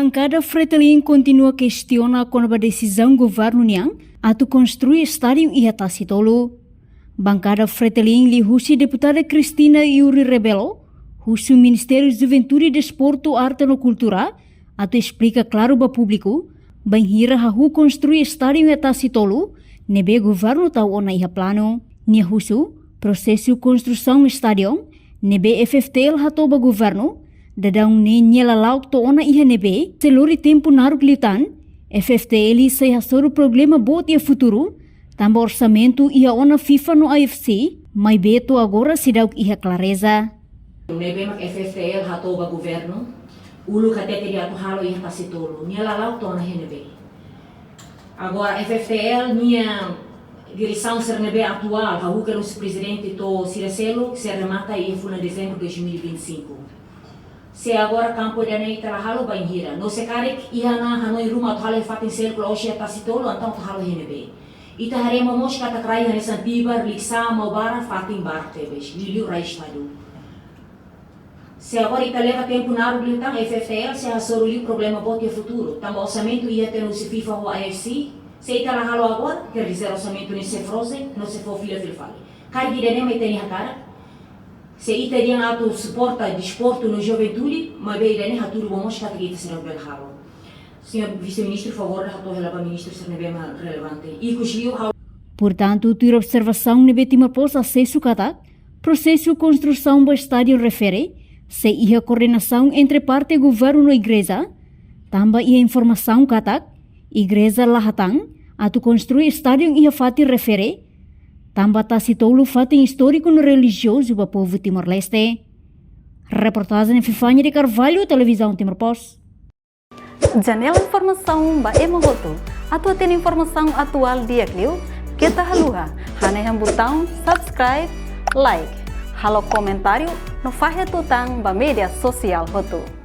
Bancada Fretilin continua questiona com a decisão do governo Niang a construir estádio e atasi tolo. Bancada Fretilin li husi deputada Cristina Yuri Rebelo, husi Ministério de Juventude, Desporto, Arte e Cultura, atau explica claro para público, banhira hahu construir estádio e atasi tolo, nebe governo tau ona iha plano. Nia husu, prosesso construção estádio, nebe FFTL hatoba governo, dadang ne nyelalau to ona iha nebe, selori tempo naruk liutan, FFTL sai hasoro problema bot ia futuro, tamba orçamento ia ona FIFA no AFC, mai beto agora sidauk iha clareza. Nebe mak FFTL hatoba governo, ulu katete dia tu halo iha tasitolo, nyelalau to ona iha nebe. Agora FFTL nia direção CNB atual, a que o presidente to Ciracelo, se remata e foi em dezembro de 2025. Se agora campo de anei tela halo banhira, no se karek ia na hanoi rumah to halo fatin círculo osia tasitolo então to halo henebe. Ita harema mos kata krai hane santibar liksa maubara fatin bar tebes, liliu raistadu. Se agora ita leva tempo naru glitang FFTL se hasoruli problema bot e futuro. Tamba orçamento ia ter no FIFA ou AFC. Se ita la halo agora, que dizer orçamento nem se frozen, não se for filha filfale. Cai de dene mai teni hakara. Se ita dia ato suporta desporto no juventude, mas bem dene haturu bomos kata kita será bel halo. Senhor vice-ministro, por favor, hato relava ministro ser nebe relevante. E cujiu halo. Portanto, ter observação nebe timapos acesso kata, processo construção do estádio refere, se ia coordenação entre parte governo e igreja, tamba ia informação kata, igreja lahatang, atau construir estádio ia fati refere, tamba tasitolo fati histórico no religioso para povo Timor-Leste. Reportagem Fifanya de Carvalho, Televisão Timor-Post. Janela informação ba emogoto, atau tem informação atual dia kliu, kita haluha, haneham botão subscribe, like, halo comentário, no fahe tutang ba media sosial hotu.